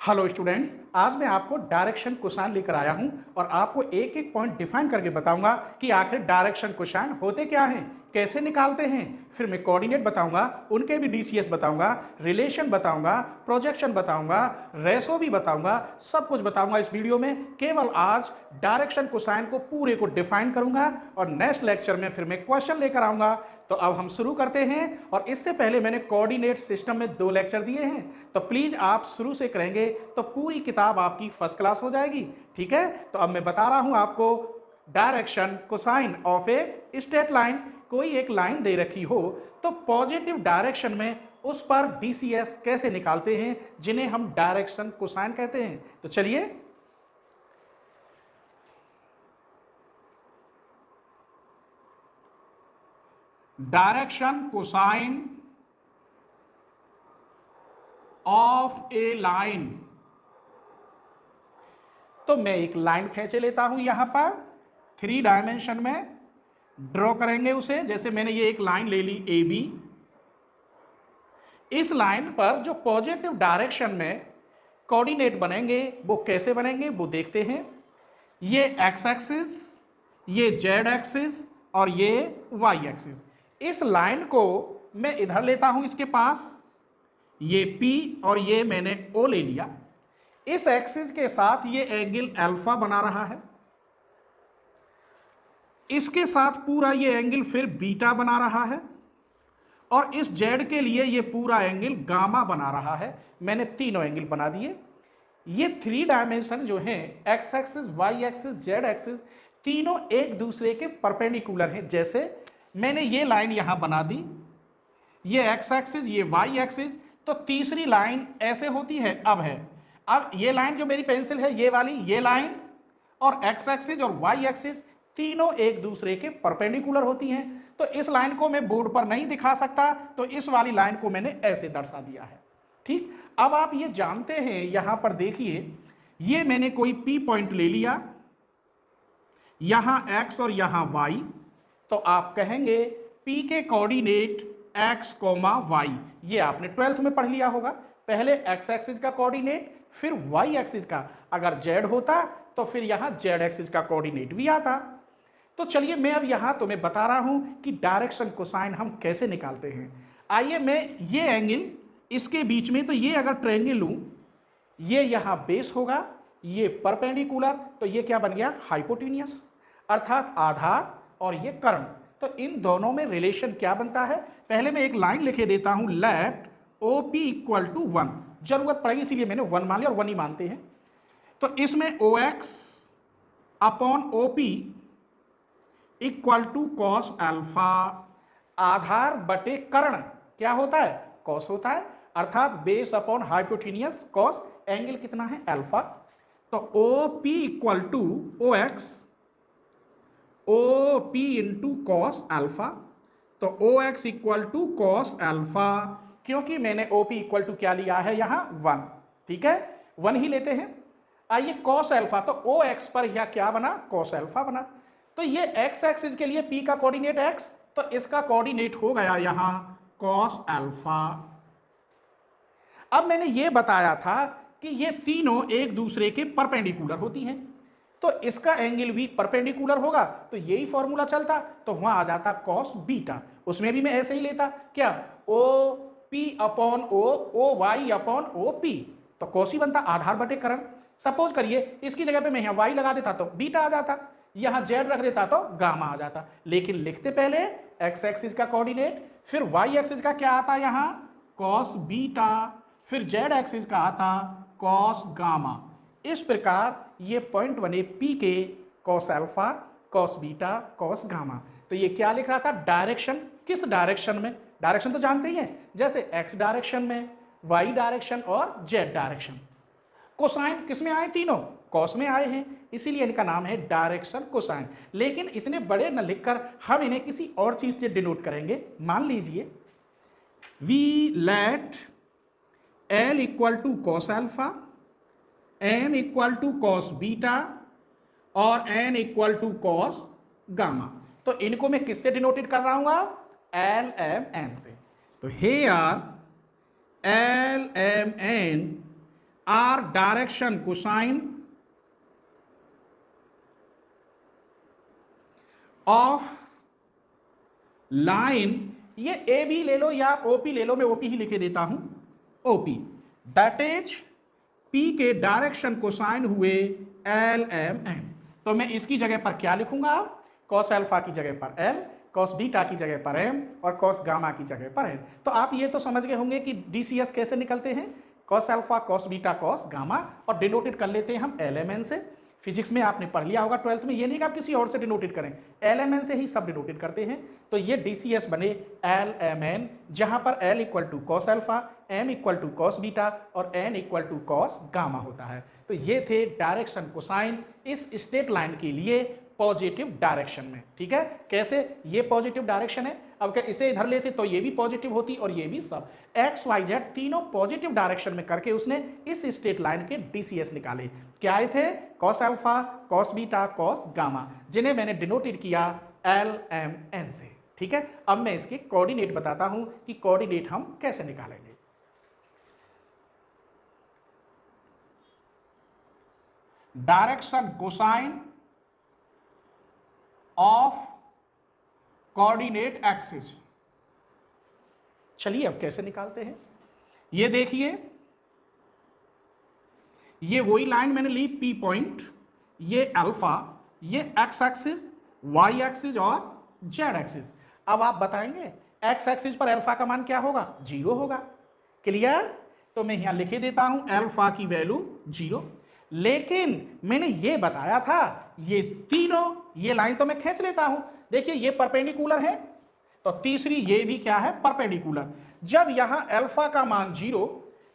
Hello students, आज मैं आपको डायरेक्शन कोसाइन लेकर आया हूं और आपको एक एक पॉइंट डिफाइन करके बताऊंगा कि आखिर डायरेक्शन कोसाइन होते क्या हैं, कैसे निकालते हैं। फिर मैं कोऑर्डिनेट बताऊंगा, उनके भी डीसीएस बताऊंगा, रिलेशन बताऊंगा, प्रोजेक्शन बताऊंगा, रेशो भी बताऊंगा, सब कुछ बताऊंगा इस वीडियो में। केवल आज डायरेक्शन कोसाइन को पूरे को डिफाइन करूंगा और नेक्स्ट लेक्चर में फिर मैं क्वेश्चन लेकर आऊंगा। तो अब हम शुरू करते हैं। और इससे पहले मैंने कोऑर्डिनेट सिस्टम में 2 लेक्चर दिए हैं, तो प्लीज आप शुरू से करेंगे तो पूरी किताब आपकी फर्स्ट क्लास हो जाएगी। ठीक है, तो अब मैं बता रहा हूं आपको direction cosine of a straight line. कोई एक लाइन दे रखी हो तो पॉजिटिव डायरेक्शन में उस पर डीसीएस कैसे निकालते हैं, जिन्हें हम डायरेक्शन कोसाइन कहते हैं। तो चलिए, direction cosine of A line. तो मैं एक लाइन खींचे लेता हूं यहां पर 3 डायमेंशन में, ड्रॉ करेंगे उसे। जैसे मैंने ये एक लाइन ले ली ए बी। इस लाइन पर जो पॉजिटिव डायरेक्शन में कोऑर्डिनेट बनेंगे वो कैसे बनेंगे वो देखते हैं। ये एक्स एक्सिस, ये जेड एक्सिस और ये वाई एक्सिस। इस लाइन को मैं इधर लेता हूं इसके पास, ये P और ये मैंने O ले लिया। इस एक्सिस के साथ ये एंगल अल्फा बना रहा है, इसके साथ पूरा ये एंगल फिर बीटा बना रहा है, और इस जेड के लिए ये पूरा एंगल गामा बना रहा है। मैंने तीनों एंगल बना दिए। ये 3 डायमेंशन जो हैं, x axis, y axis, z axis, तीनों एक दूसरे के परपेंडिकुलर हैं। जैसे मैंने ये लाइन यहां बना दी, ये एक्स एक्सिस, ये वाई एक्सिस, तो तीसरी लाइन ऐसे होती है। अब ये लाइन जो मेरी पेंसिल है, ये वाली, ये लाइन और एक्स एक्सिस और वाई एक्सिस तीनों एक दूसरे के परपेंडिकुलर होती हैं। तो इस लाइन को मैं बोर्ड पर नहीं दिखा सकता, तो इस वाली लाइन को मैंने ऐसे दर्शा दिया है। ठीक, अब आप ये जानते हैं, यहां पर देखिए, ये मैंने कोई P पॉइंट ले लिया, यहां x और यहां y, तो आप कहेंगे P के कोऑर्डिनेट x, y। ये आपने 12th में पढ़ लिया होगा। पहले x एक्सिस का कोऑर्डिनेट, फिर y एक्सिस का। अगर z होता तो फिर यहां z एक्सिस का कोऑर्डिनेट भी आता। तो चलिए, मैं अब यहां तुम्हें बता रहा हूं कि डायरेक्शन कोसाइन हम कैसे निकालते हैं। आइए, मैं ये एंगल इसके बीच में, तो ये अगर ट्रायंगल लूं, ये यहां बेस होगा, ये परपेंडिकुलर, तो ये क्या बन गया, हाइपोटेन्यूस, अर्थात आधार, और ये कर्ण। तो इन दोनों में रिलेशन क्या बनता है, पहले मैं एक लाइन लिखे देता हूं, लेट OP इक्वल टू 1। जरूरत पड़ेगी इसीलिए मैंने 1 मान लिया, और 1 ही मानते हैं। तो इसमें OX upon OP equal to cos alpha. आधार बटे कर्ण क्या होता है, कॉस होता है, अर्थात base upon hypotenuse cos, angle कितना है, अल्फा। तो OP equal to OX, OP into cos alpha. तो OX equal to cos alpha, क्योंकि मैंने OP इक्वल टू क्या लिया है यहां 1। ठीक है, 1 ही लेते हैं। आइए, कॉस अल्फा, तो OX पर यह क्या बना, कॉस अल्फा बना। तो ये x एक्सिस के लिए P का कोऑर्डिनेट x, तो इसका कोऑर्डिनेट हो गया यहां कॉस अल्फा। अब मैंने ये बताया था कि ये तीनों एक दूसरे के परपेंडिकुलर होती हैं, तो इसका एंगल भी परपेंडिकुलर होगा, तो यही फॉर्मूला चलता, तो वहां आ जाता कॉस बीटा। उसमें भी मैं ऐसे ही लेता, क्या, OP upon OY upon OP, तो कॉस ही बनता, आधार बटे कर्ण। सपोज करिए इसकी जगह पे मैं यहाँ y लगा देता तो बीटा आ जाता, यहां z रख देता तो गामा आ जाता। लेकिन लिखते पहले x एक्सिस का कोऑर्डिनेट, फिर y एक्सिस का क्या आता यहां, कॉस बीटा, फिर z एक्सिस का आता कॉस गामा। इस प्रकार ये पॉइंट बने P के, cos alpha, cos beta, cos gamma. तो ये क्या लिख रहा था, डायरेक्शन, किस डायरेक्शन में, डायरेक्शन तो जानते ही हैं, जैसे x डायरेक्शन में, y डायरेक्शन और z डायरेक्शन। कोसाइन किस में आए, तीनों कॉस में आए हैं, इसीलिए इनका नाम है डायरेक्शन कोसाइन। लेकिन इतने बड़े न लिखकर हम इन्हें किसी और चीज से डिनोट करेंगे। मान लीजिए we let L equal to cos alpha, M equal to cos beta और N equal to cos gamma. तो इनको मैं किससे डिनोटेड कर रहा हूं, L M N से। तो here L M N are direction cosine of line, ये ए भी ले लो या ओपी ले लो, मैं ओपी ही लिखे देता हूं, ओपी दैट इज पी के डायरेक्शन कोसाइन हुए एल एम एन। तो मैं इसकी जगह पर क्या लिखूंगा, कॉस अल्फा की जगह पर एल, कॉस बीटा की जगह पर एम और कॉस गामा की जगह पर एन। तो आप ये तो समझ गए होंगे कि डीसीएस कैसे निकलते हैं, cos alpha cos beta cos gamma, और डिनोटेड कर लेते हैं हम एल एम एन से। फिजिक्स में आपने पढ़ लिया होगा 12th में, ये नहीं कि आप किसी और से डिनोटेड करें, एल एम एन से ही सब डिनोटेड करते हैं। तो ये डीसीएस बने एल एम एन, जहां पर L equal to cos alpha, M equal to cos beta और N equal to cos gamma होता है। तो ये थे डायरेक्शन कोसाइन इस स्ट्रेट लाइन के लिए पॉजिटिव डायरेक्शन में। ठीक है, कैसे, ये पॉजिटिव डायरेक्शन है, अब क्या इसे इधर लेते तो ये भी पॉजिटिव होती और ये भी, सब एक्स वाई जेड तीनों पॉजिटिव डायरेक्शन में करके उसने इस स्ट्रेट लाइन के डीसीएस निकाले। क्या आए थे, cos alpha cos beta cos gamma, जिन्हें मैंने डिनोटेड किया एल एम एन से। ठीक है, अब मैं इसके कोऑर्डिनेट बताता हूं कि कोऑर्डिनेट हम कैसे निकालेंगे। Direction cosine of coordinate axis, चलिए अब कैसे निकालते हैं। ये देखिए, ये वही लाइन मैंने ली पी पॉइंट, ये अल्फा, ये एक्स एक्सिस, वाई एक्सिस और जेड एक्सिस। अब आप बताएंगे एक्स एक्सिस पर अल्फा का मान क्या होगा, 0 होगा। क्लियर, तो मैं यहां लिखे देता हूं अल्फा की वैल्यू 0। लेकिन मैंने ये बताया था ये तीनों, ये लाइन तो मैं खींच लेता हूं, देखिए ये परपेंडिकुलर है, तो तीसरी ये भी क्या है, परपेंडिकुलर। जब यहां अल्फा का मान 0,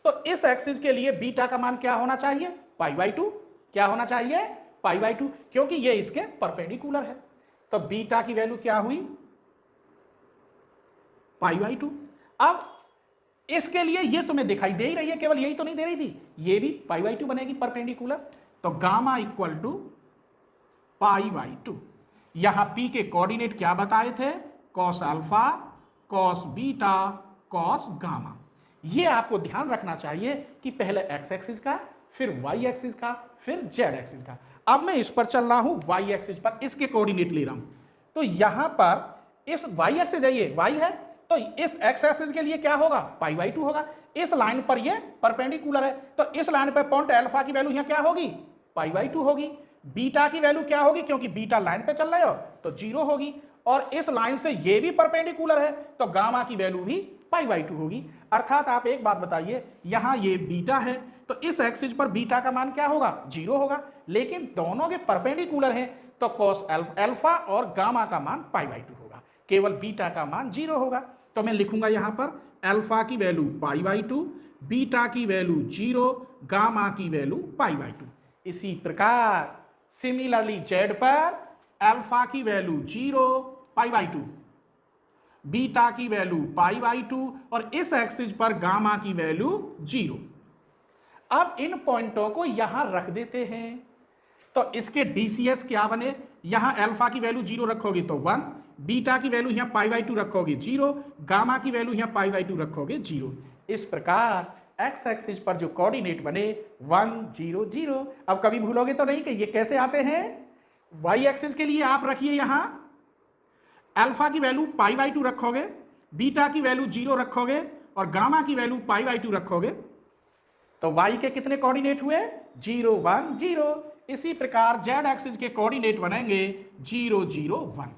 तो इस एक्सिस के लिए बीटा का मान क्या होना चाहिए, π/2। क्या होना चाहिए, π/2, क्योंकि ये इसके परपेंडिकुलर है। तो बीटा की वैल्यू क्या हुई, π/2। अब इसके लिए ये तुम्हें दिखाई दे ही रही है, केवल यही तो नहीं दे रही थी, ये भी π/2 बनेगी परपेंडिकुलर। तो गामा इक्वल टू π/2। यहां p के कोऑर्डिनेट क्या बताए थे, cos alpha cos beta cos gamma. ये आपको ध्यान रखना चाहिए कि पहले x एक्सिस का, फिर y एक्सिस का, फिर z एक्सिस का। अब मैं इस पर चल रहा हूं y एक्सिस पर, इसके कोऑर्डिनेट ले रहा हूं। तो यहां पर इस y एक्सिस है, ये y है, तो इस x एक्सिस के लिए क्या होगा, π/2 होगा। इस लाइन पर ये परपेंडिकुलर है, तो इस लाइन पर पॉइंट अल्फा की वैल्यू यहां क्या होगी, π/2 होगी। बीटा की वैल्यू क्या होगी, क्योंकि बीटा लाइन पे चल रहे हो तो 0 होगी, और इस लाइन से ये भी परपेंडिकुलर है, तो गामा की वैल्यू भी π/2 होगी। अर्थात आप एक बात बताइए, यहां ये बीटा है, तो इस एक्सिस पर बीटा का मान क्या होगा, 0 होगा, लेकिन दोनों के परपेंडिकुलर हैं, तो कॉस अल्फा और गामा का मान π/2 होगा, केवल बीटा का मान 0 होगा। तो मैं लिखूंगा यहां पर अल्फा की वैल्यू π/2, बीटा की वैल्यू 0, गामा की वैल्यू π/2। इसी प्रकार सिमिलरली जेड पर अल्फा की वैल्यू 0, π/2, बीटा की वैल्यू π/2 और इस एक्सिस पर गामा की वैल्यू 0। अब इन पॉइंटों को यहां रख देते हैं, तो इसके डीसीएस क्या बने, यहां अल्फा की वैल्यू 0 रखोगे तो 1, बीटा की वैल्यू यहां π/2 रखोगे 0, गामा की वैल्यू यहां π/2 रखोगे 0। इस प्रकार एक्स एक्सिस पर जो कोऑर्डिनेट बने 1 0 0। अब कभी भूलोगे तो नहीं कि ये कैसे आते हैं। वाई एक्सिस के लिए आप रखिए यहां अल्फा की वैल्यू π/2 रखोगे, बीटा की वैल्यू 0 रखोगे और गामा की वैल्यू π/2 रखोगे, तो y के कितने कोऑर्डिनेट हुए, 0 1 0। इसी प्रकार जेड एक्सिस के कोऑर्डिनेट बनेंगे 0 0 1।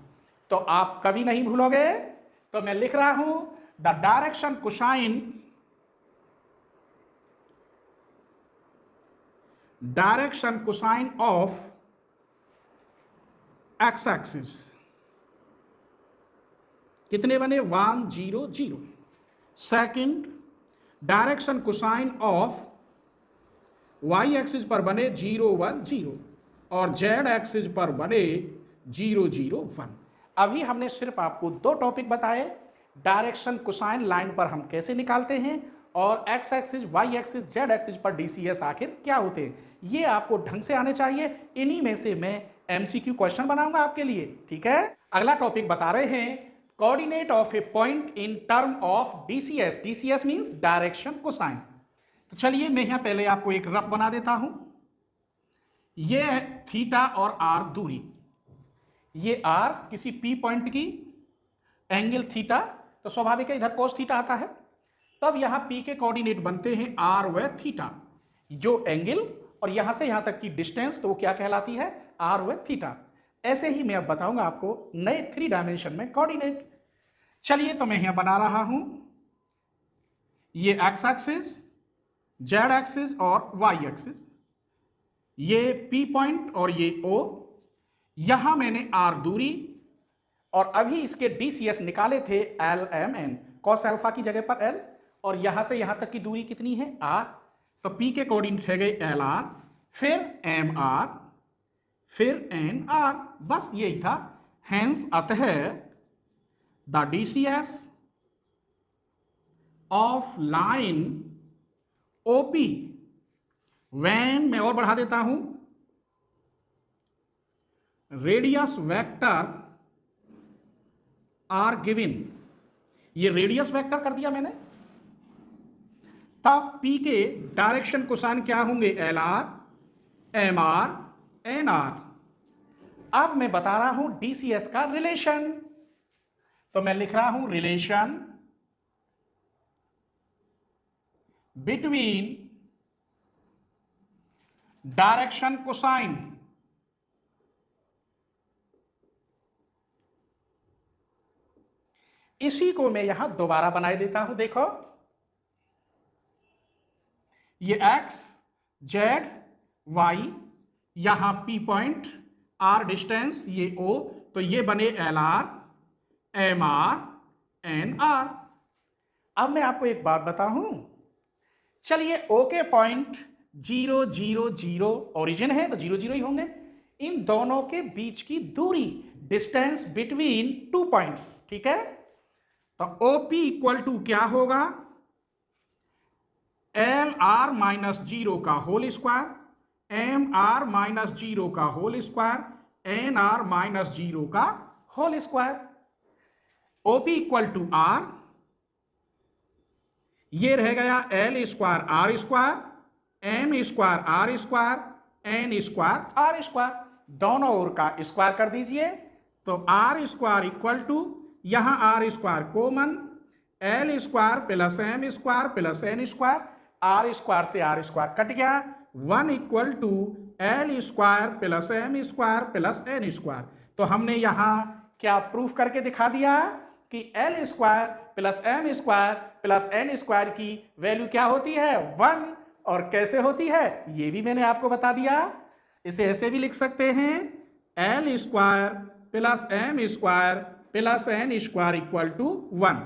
तो आप कभी नहीं भूलोगे, तो मैं लिख रहा हूं the direction cosine, direction cosine of x axis कितने बने, 1 0 0। Second direction cosine of y axis पर बने 0 1 0 और जेड एक्सिस पर बने 0 0 1। अभी हमने सिर्फ आपको 2 टॉपिक बताए, डायरेक्शन कोसाइन लाइन पर हम कैसे निकालते हैं और x axis y axis z axis पर डीसीएस आखिर क्या होते हैं, ये आपको ढंग से आने चाहिए। इन्हीं में से मैं एमसीक्यू क्वेश्चन बनाऊंगा आपके लिए। ठीक है, अगला टॉपिक बता रहे हैं coordinate of A point in term of DCS. DCS means direction cosine. तो चलिए मैं यहां पहले आपको एक रफ बना देता हूं। ये है थीटा और आर दूरी, ये आर किसी पी पॉइंट की एंगल थीटा, तो स्वाभाविक है इधर cos थीटा आता है। तब यहां पी के कोऑर्डिनेट बनते हैं आर व थीटा, जो एंगल और यहां से यहां तक की डिस्टेंस, तो वो क्या कहलाती है, आर व थीटा। ऐसे ही मैं अब बताऊंगा आपको नए 3 डायमेंशन में कोऑर्डिनेट। चलिए तो मैं यहां बना रहा हूं, ये एक्स एक्सिस, जेड एक्सिस और वाई एक्सिस, ये पी पॉइंट और ये ओ, यहां मैंने आर दूरी और अभी इसके डीसीएस निकाले थे l m n, cos alpha की जगह पर एल, और यहां से यहां तक की दूरी कितनी है, आर। तो पी के कोऑर्डिनेट है गए एल आर, फिर एम आर, फिर एन आर, बस यही था। हेंस अतः the DCS of line OP, when, मैं और बढ़ा देता हूं, रेडियस वेक्टर आर गिवन, ये रेडियस वेक्टर कर दिया मैंने, तब पी के डायरेक्शन कोसाइन क्या होंगे, l r, m r, n r. अब मैं बता रहा हूं डीसीएस का रिलेशन, तो मैं लिख रहा हूं रिलेशन बिटवीन डायरेक्शन कोसाइन इसी को मैं यहां दोबारा बनाए देता हूं। देखो ये एक्स, जेड, वाई, यहां पी पॉइंट, आर डिस्टेंस, ये ओ, तो ये बने l r, m r, n r. अब मैं आपको एक बात बताऊं, चलिए ओ के पॉइंट 0 0 0 ओरिजिन है तो 0 0 ही होंगे। इन दोनों के बीच की दूरी, डिस्टेंस बिटवीन 2 पॉइंट्स, ठीक है, तो OP इक्वल टू क्या होगा, एल आर माइनस 0 का whole square, m r minus 0 का whole square, n r minus 0 का whole square. OP equal to r, ये रह गया l square r square, m square r square, n square r square, दोनों ओर का square कर दीजिए, तो आर स्क्वायर इक्वल टू, यहां r square common, l square plus M square plus N square, r square से आर स्क्वायर कट गया, 1 equal to l square plus M square plus N square. तो हमने यहां क्या प्रूफ करके दिखा दिया कि l square plus M square plus N square की वैल्यू क्या होती है, 1। और कैसे होती है ये भी मैंने आपको बता दिया। इसे ऐसे भी लिख सकते हैं, L square plus M square plus N square equal to 1।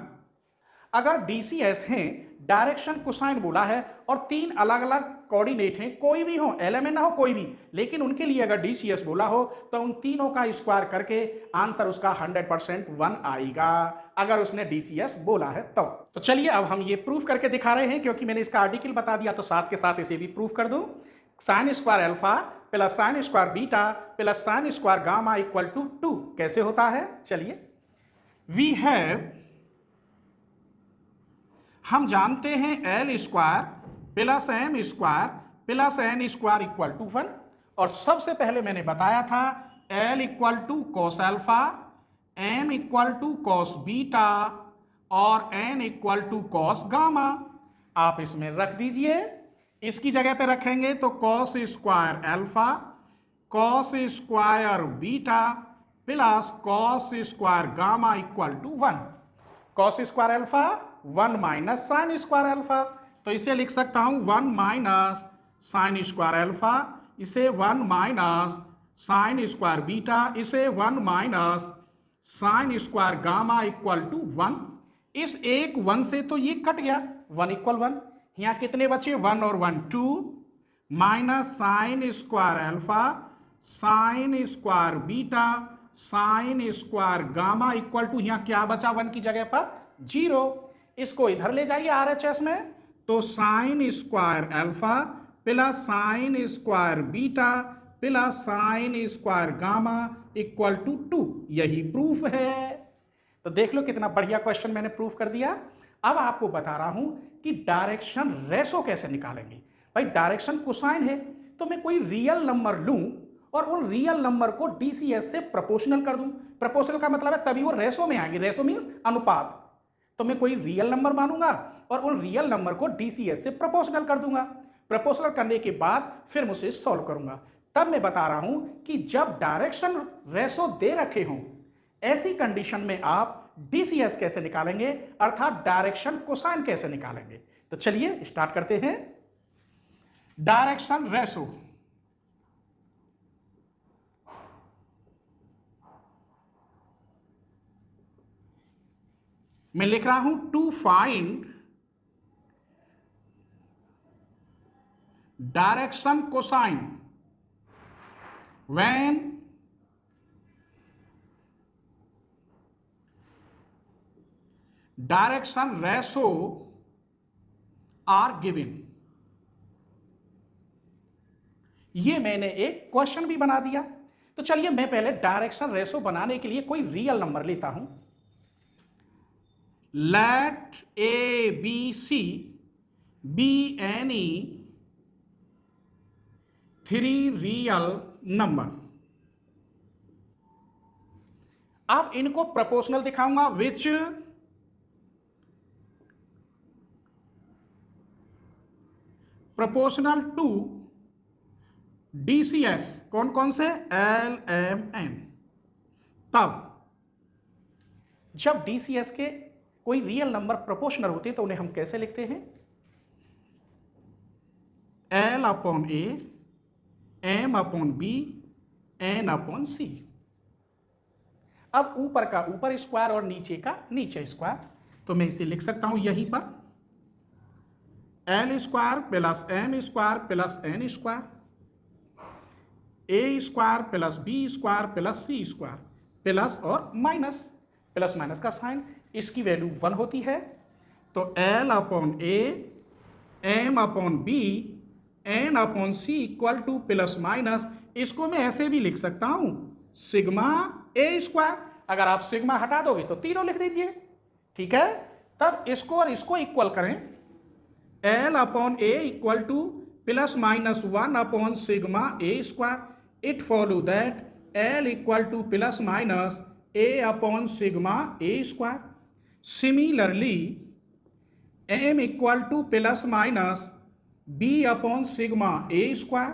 अगर डीसीएस है, डायरेक्शन कोसाइन बोला है, और 3 अलग अलग कोऑर्डिनेट हैं, कोई भी हो, एलएमएन ना हो कोई भी, लेकिन उनके लिए अगर डीसीएस बोला हो तो उन तीनों का स्क्वायर करके आंसर उसका 100% 1 आएगा, अगर उसने डीसीएस बोला है तो चलिए अब हम ये प्रूफ करके दिखा रहे हैं, क्योंकि मैंने इसका आर्टिकल बता दिया तो साथ के साथ इसे भी प्रूफ कर दूं। Sine square alpha plus sine square beta plus sine square gamma equal to 2 कैसे होता है, चलिए वी हैव, हम जानते हैं L square plus M square plus N square equal to 1, और सबसे पहले मैंने बताया था L equal to cos alpha, M equal to cos beta और N equal to cos gamma. आप इसमें रख दीजिए, इसकी जगह पे रखेंगे तो cos square alpha, cos square beta plus cos square gamma equal to 1। Cos square alpha 1 minus sine square alpha, तो इसे लिख सकता हूं 1 माइनस साइन स्क्वायर अल्फा, इसे 1 माइनस साइन स्क्वायर बीटा, इसे 1 minus sine square gamma equal to 1। इस एक 1 से तो ये कट गया, 1 इक्वल 1, यहां कितने बचे 1 और 1 2, minus sine square alpha sine square beta sine square gamma equal to, यहां क्या बचा 1 की जगह पर 0। इसको इधर ले जाइए आरएचएस में, तो sine square alpha plus sine square beta plus sine square gamma equal to 2, यही प्रूफ है। तो देख लो कितना बढ़िया क्वेश्चन मैंने प्रूफ कर दिया। अब आपको बता रहा हूं कि डायरेक्शन रेशो कैसे निकालेंगे। भाई डायरेक्शन कोसाइन है, तो मैं कोई रियल नंबर लूं और उन रियल नंबर को डीसीएस से प्रोपोर्शनल कर दूं। प्रोपोर्शनल का मतलब है तभी वो रेशो में आएंगे, रेशो मींस अनुपात। तो मैं कोई रियल नंबर मानूंगा और उन रियल नंबर को डीसीएस से प्रोपोर्शनल कर दूंगा। प्रोपोर्शनल करने के बाद फिर मैं उसे सॉल्व करूंगा। तब मैं बता रहा हूं कि जब डायरेक्शन रेशो दे रखे हों, ऐसी कंडीशन में आप डीसीएस कैसे निकालेंगे, अर्थात डायरेक्शन कोसाइन कैसे निकालेंगे। तो चलिए स्टार्ट करते हैं। डायरेक्शन रेशो, मैं लिख रहा हूं to find direction cosine when direction ratio are given. ये मैंने एक क्वेश्चन भी बना दिया। तो चलिए मैं पहले डायरेक्शन रेशो बनाने के लिए कोई रियल नंबर लेता हूं। Let a b c be any 3 real number. अब इनको प्रोपोर्शनल दिखाऊंगा, विच प्रोपोर्शनल टू डीसीएस। कौन कौन से? L m n. तब जब डीसीएस के कोई रियल नंबर प्रोपोर्शनल होते तो उन्हें हम कैसे लिखते हैं? L upon A, M upon B, N upon C. अब ऊपर का ऊपर स्क्वायर और नीचे का नीचे स्क्वायर, तो मैं इसे लिख सकता हूं यहीं पर L square plus M square plus N square, A square plus B square plus C square, plus और माइनस, प्लस माइनस का साइन, इसकी वैल्यू 1 होती है। तो L upon A, M upon B, N upon C equal to plus minus, इसको मैं ऐसे भी लिख सकता हूं सिग्मा ए स्क्वायर। अगर आप सिग्मा हटा दोगे तो तीनों लिख दीजिए, ठीक है। तब इसको और इसको इक्वल करें, l upon a equal to plus minus 1 upon sigma a square. It follow that l equal to plus minus a upon sigma a square. Similarly m equal to plus minus b upon sigma a square,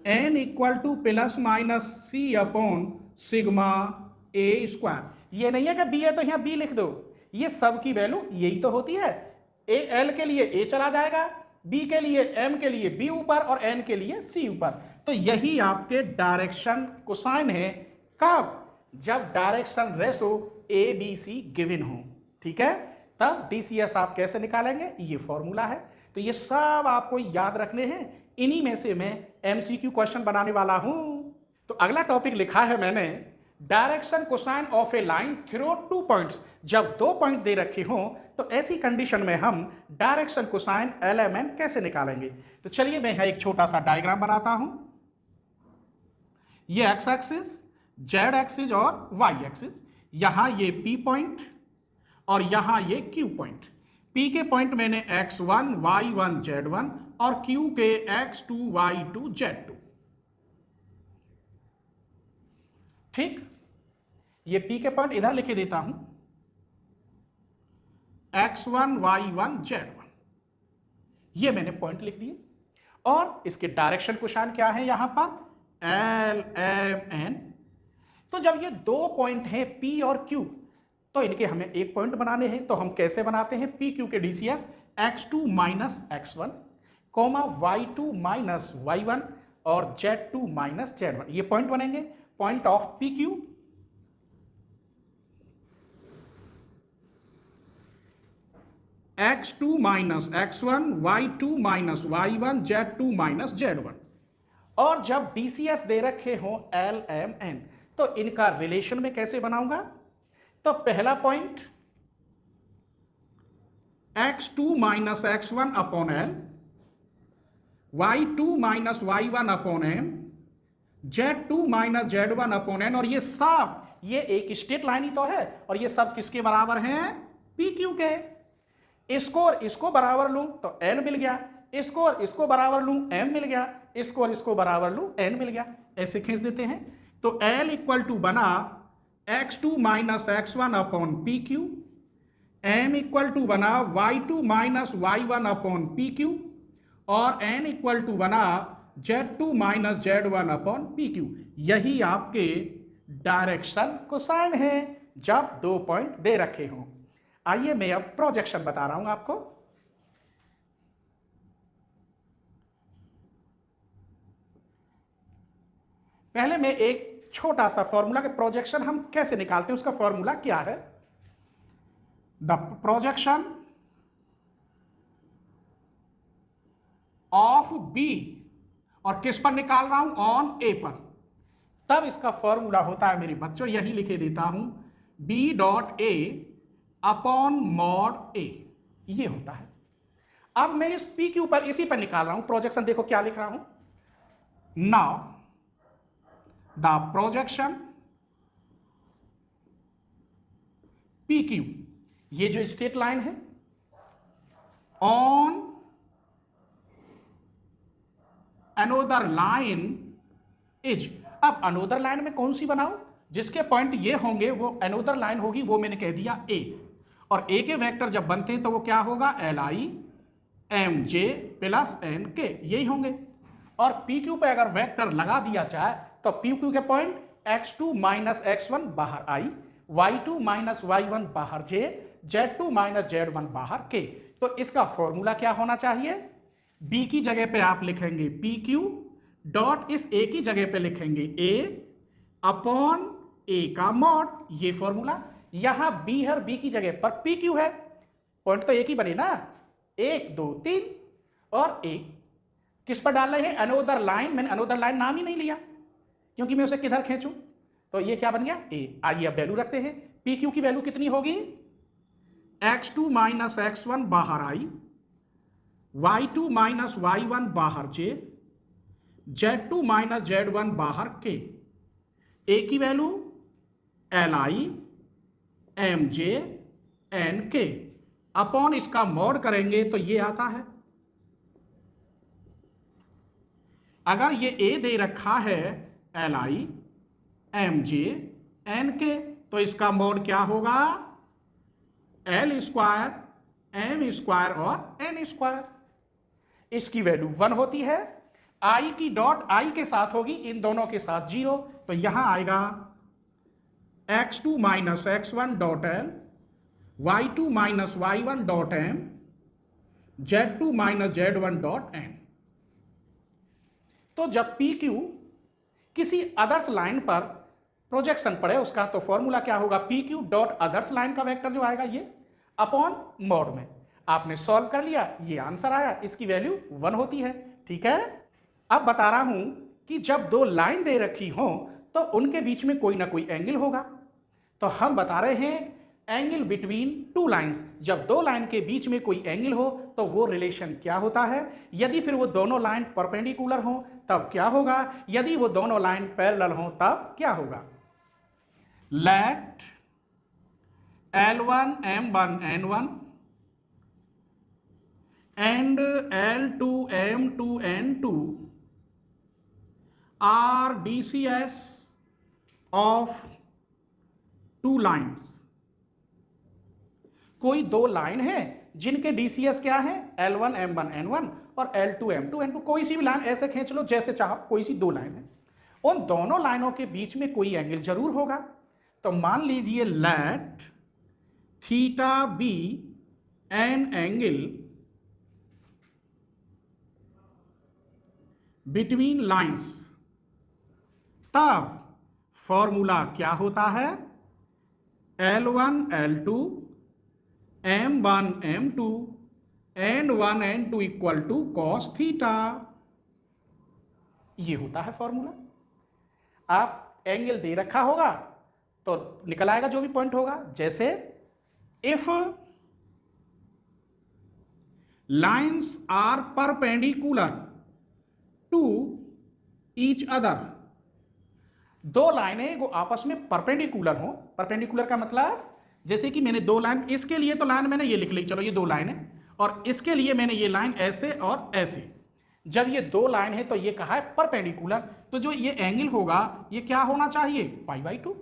n equal to plus minus c upon sigma a square. ये नहीं है कि B है तो यहां B लिख दो, ये सब की वैल्यू यही तो होती है। ए एल के लिए ए चला जाएगा, बी के लिए एम के लिए बी ऊपर और एन के लिए सी ऊपर। तो यही आपके डायरेक्शन कोसाइन है। कब? जब direction ratio a b c given हो, ठीक है। तब डीसीएस आप कैसे निकालेंगे, ये फॉर्मूला है। तो ये सब आपको याद रखने हैं, इन्हीं में से मैं एमसीक्यू क्वेश्चन बनाने वाला हूं। तो अगला टॉपिक लिखा है मैंने, direction cosine of A line through 2 points. जब 2 पॉइंट दे रखे हों तो ऐसी कंडीशन में हम डायरेक्शन कोसाइन एलएमएन कैसे निकालेंगे। तो चलिए मैं यहाँ एक छोटा सा डायग्राम बनाता हूं। ये एक्स एक्सिस, जेड एक्सिस और वाई एक्सिस। यहां ये पी पॉइंट और यहां ये क्यू पॉइंट। पी के पॉइंट मैंने x1, y1, z1 और q के x2, y2, z2। ठीक, ये P के पॉइंट इधर लिखे देता हूं, x1, y1, z1। ये मैंने पॉइंट लिख दिए और इसके डायरेक्शन कोसाइन क्या है यहां पर? L, M, N। तो जब ये 2 पॉइंट हैं P और Q, तो इनके हमें एक पॉइंट बनाने हैं। तो हम कैसे बनाते हैं? पी क्यू के DCS x2 minus x1, y2 minus y1 और z2 माइनस z1, ये पॉइंट बनेंगे, point of P Q. x2 minus x1, y2 minus y1, z2 minus z1। और जब डीसीएस दे रखे हों एल एम एन, तो इनका रिलेशन में कैसे बनाऊंगा? तो पहला point x2 minus x1 upon l, y2 minus y1 upon m, z2 minus z1 upon n. और ये सब ये एक स्ट्रेट लाइन ही तो है और ये सब किसके बराबर हैं? पी क्यू के। इसको और इसको बराबर लूं तो n मिल गया, इसको और इसको बराबर लूं m मिल गया, इसको और इसको बराबर लूं n मिल गया। ऐसे खींच देते हैं तो L इक्वल टू बना x2 minus x1 upon p q, m equal to बना y2 minus y1 upon p q, और n इक्वल टू बना z2 minus z1 upon p Q. यही आपके डायरेक्शन कोसाइन है जब 2 पॉइंट दे रखे हों। आइए मैं अब प्रोजेक्शन बता रहा हूं आपको। पहले मैं एक छोटा सा फॉर्मूला के प्रोजेक्शन हम कैसे निकालते हैं उसका फॉर्मूला क्या है। द प्रोजेक्शन ऑफ बी, और किस पर निकाल रहा हूं, ऑन ए पर, तब इसका फॉर्मूला होता है मेरे बच्चों, यही लिखे देता हूं, B dot A upon mod A, ये होता है। अब मैं इस पी क्यू पर, इसी पर निकाल रहा हूं प्रोजेक्शन। देखो क्या लिख रहा हूं, now the projection P Q, ये जो स्ट्रेट लाइन है, ऑन अनोदर लाइन इज। अब अनोदर लाइन में कौन सी बनाऊं, जिसके पॉइंट ये होंगे वो अनोदर लाइन होगी, वो मैंने कह दिया ए। और ए के वेक्टर जब बनते हैं तो वो क्या होगा, l i m j plus n k, यही होंगे। और पी क्यू पे अगर वेक्टर लगा दिया जाए तो पी क्यू के पॉइंट x2 माइनस x1 बाहर आई, y2 माइनस y1 बाहर j, z2 माइनस z1 बाहर k। तो इसका फॉर्मूला क्या होना चाहिए, b की जगह पे आप लिखेंगे पी क्यू डॉट इस a की जगह पे लिखेंगे a अपॉन a का मॉड, ये फॉर्मूला। यहां b है, b की जगह पर पी क्यू है, पॉइंट तो एक ही बने ना, 1 2 3, और a किस पर डाल रहे हैं, अनोदर लाइन। मैंने अनोदर लाइन नाम ही नहीं लिया क्योंकि मैं उसे किधर खींचूं, तो ये क्या बन गया a। आइए अब वैल्यू रखते हैं, पी क्यू की वैल्यू कितनी होगी, x2 माइनस x1 बाहर आई, y2 माइनस y1 बाहर j, z2 माइनस z1 बाहर k। a की value l i m j n k, upon इसका मॉड करेंगे तो ये आता है। अगर ये a दे रखा है l i m j n k, तो इसका मॉड क्या होगा, एल स्क्वायर एम स्क्वायर और एन स्क्वायर। इसकी वैल्यू 1 होती है, आई की डॉट आई के साथ होगी, इन दोनों के साथ 0, तो यहां आएगा x2 minus x1 dot l, y2 minus y1 dot m, z2 minus z1 dot n. तो जब पी क्यू किसी अदर्स लाइन पर प्रोजेक्शन पड़े उसका, तो फॉर्मूला क्या होगा, p q dot others line का वेक्टर जो आएगा ये अपॉन मॉड में। आपने सॉल्व कर लिया, ये आंसर आया, इसकी वैल्यू 1 होती है। ठीक है, अब बता रहा हूं कि जब 2 लाइन दे रखी हो तो उनके बीच में कोई ना कोई एंगल होगा। तो हम बता रहे हैं एंगल बिटवीन 2 लाइंस। जब 2 लाइन के बीच में कोई एंगल हो तो वो रिलेशन क्या होता है, यदि फिर वो दोनों लाइन परपेंडिकुलर हो तब क्या होगा, यदि वो दोनों लाइन पैरेलल हो तब क्या होगा। Let L1 M1 N1 and L2 M2 N2 are DCS of 2 lines। कोई 2 लाइन है जिनके DCS क्या है, L1 M1 N1 और L2 M2 N2। कोई सी भी लाइन ऐसे खींच लो जैसे चाहो, कोई सी 2 लाइन है, उन दोनों लाइनों के बीच में कोई एंगल जरूर होगा। तो मान लीजिए let theta be an angle between lines, तब फॉर्मूला क्या होता है, L1 L2 M1 M2 N1 N2 equal to cos theta, ये होता है फॉर्मूला। आप एंगल दे रखा होगा तो निकल आएगा जो भी पॉइंट होगा। जैसे if lines are perpendicular to each other, 2 लाइनें वो आपस में परपेंडिकुलर हो। परपेंडिकुलर का मतलब जैसे कि मैंने दो लाइन, इसके लिए तो लाइन मैंने ये लिख ली, चलो ये दो लाइन है, और इसके लिए मैंने ये लाइन ऐसे और ऐसे। जब ये दो लाइन है तो ये कहा है परपेंडिकुलर, तो जो ये एंगल होगा ये क्या होना चाहिए, π/2।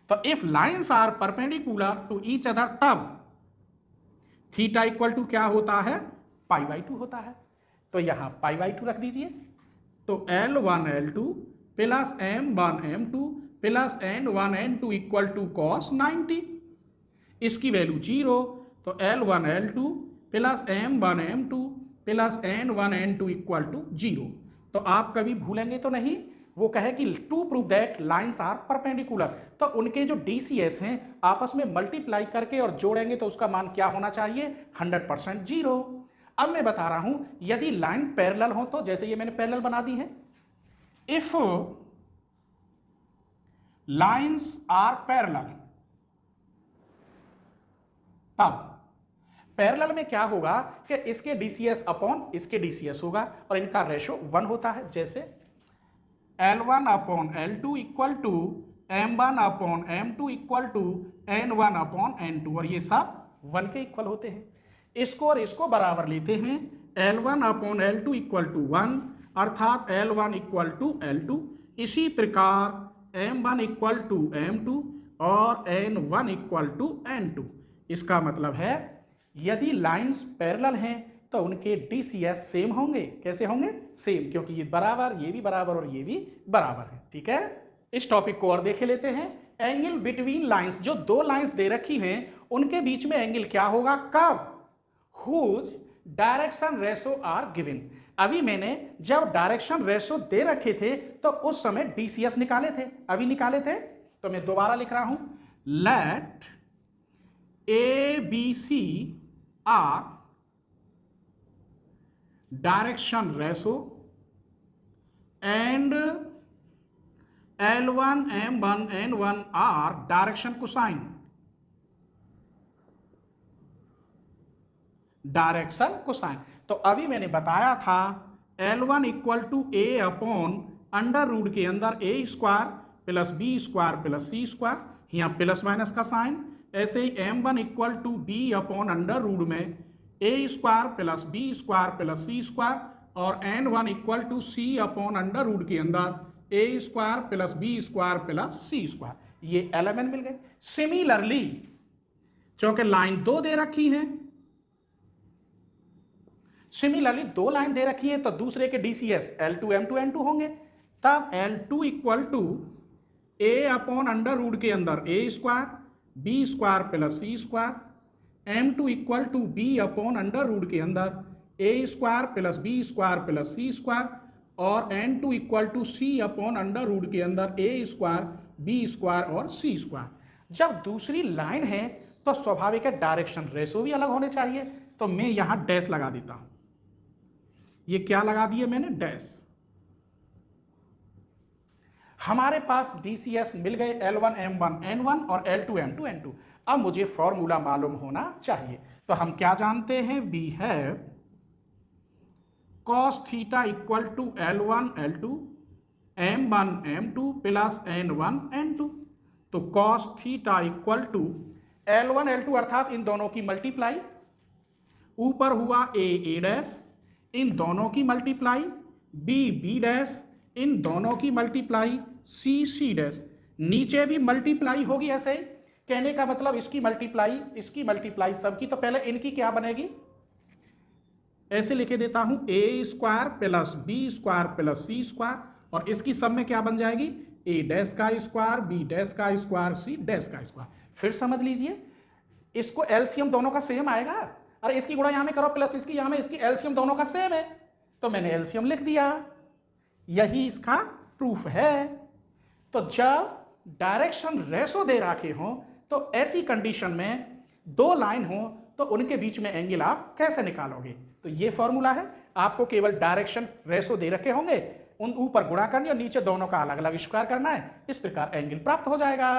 तो if lines are perpendicular to each other तब थीटा इक्वल टू क्या होता है, π/2 होता है। तो यहां π/2 रख दीजिए। तो L1 L2 plus M1 M2 plus N1 N2 equal to cos 90, इसकी वैल्यू 0। तो L1 L2 plus M1 M2 plus N1 N2 equal to 0। तो आप कभी भूलेंगे तो नहीं, वो कहे कि to prove that lines are perpendicular, तो उनके जो DCS हैं आपस में मल्टीप्लाई करके और जोड़ेंगे तो उसका मान क्या होना चाहिए, 100% 0। अब मैं बता रहा हूं यदि लाइन पैरेलल हो तो, जैसे ये मैंने पैरेलल बना दी है, इफ लाइंस आर पैरेलल, तब पैरेलल में क्या होगा कि इसके DCS अपॉन इसके DCS होगा और इनका रेशो 1 होता है। जैसे L1 upon L2 equal to M1 upon M2 equal to N1 upon N2, और ये सब 1 के इक्वल होते हैं। इसको और इसको बराबर लेते हैं, L1 upon L2 equal to 1, अर्थात L1 इक्वल टू L2। इसी प्रकार M1 इक्वल टू M2 और N1 इक्वल टू N2। इसका मतलब है यदि लाइंस पैरेलल हैं तो उनके DCS सेम होंगे। कैसे होंगे, सेम, क्योंकि ये बराबर, ये भी बराबर और ये भी बराबर है। ठीक है, इस टॉपिक को और देखे लेते हैं। एंगल बिटवीन लाइंस, जो दो लाइंस दे रखी हैं उनके बीच में एंगल क्या होगा, कब, whose direction ratio are given. अभी मैंने जब डायरेक्शन रेशो दे रखे थे तो उस समय DCS निकाले थे, अभी निकाले थे। तो मैं दोबारा लिख रहा हूं, let ABC are direction ratio and L1 M1 N1 are direction cosine, direction cosine. तो अभी मैंने बताया था L1 equal to A upon under root के अंदर A square plus B square plus C square, यहाँ प्लस माइनस का sign. ऐसे ही M1 equal to B upon under root में A square plus B square plus C square, और N1 equal to C upon under root के अंदर A square plus B square plus C square. ये element मिल गए। Similarly चूंकि line दो दे रखी है, सिमिलरली दो लाइन दे रखी है तो दूसरे के DCS L2 M2 N2 होंगे। तब L2 equal to A upon under root के अंदर A square B square plus C square, M2 equal to B upon under root के अंदर A square plus B square plus C square, और N2 equal to C upon under root के अंदर A square B square और C square. जब दूसरी line है तो स्वाभाविक है डायरेक्शन रेशो भी अलग होने चाहिए। तो मैं यहां डैश लगा देता हूं, ये क्या लगा दिए मैंने, डैश। हमारे पास DCS मिल गए L1 M1 N1 और L2 M2 N2। अब मुझे फॉर्मूला मालूम होना चाहिए। तो हम क्या जानते हैं, we have cos theta equal to L1 L2 M1 M2 plus N1 N2। तो cos theta equal to L1 L2 अर्थात इन दोनों की मल्टीप्लाई, ऊपर हुआ A डैश, इन दोनों की मल्टीप्लाई, B डैश, इन दोनों की मल्टीप्लाई, C डैश, नीचे भी मल्टीप्लाई होगी। ऐसे ही कहने का मतलब इसकी मल्टीप्लाई सबकी, तो पहले इनकी क्या बनेगी, ऐसे लिखे देता हूं, A square plus B square plus C square, और इसकी सब में क्या बन जाएगी, A डैश का स्क्वायर B डैश का स्क्वायर C डैश का स्क्वायर। फिर समझ लीजिए, इसको एलसीएम दोनों का सेम आएगा। अरे इसकी गुणा यहां में करो प्लस इसकी यहां में, इसकी एलसीएम दोनों का सेम है, तो मैंने एलसीएम लिख दिया। यही इसका प्रूफ है। तो जब डायरेक्शन रेशो दे रखे हो तो ऐसी कंडीशन में दो लाइन हो तो उनके बीच में एंगल आप कैसे निकालोगे। तो ये फॉर्मूला है। आपको केवल डायरेक्शन रेशो दे रखे होंगे, उन ऊपर गुणा करनी और नीचे दोनों का अलग अलग स्क्वायर करना है, इस प्रकार एंगल प्राप्त हो जाएगा।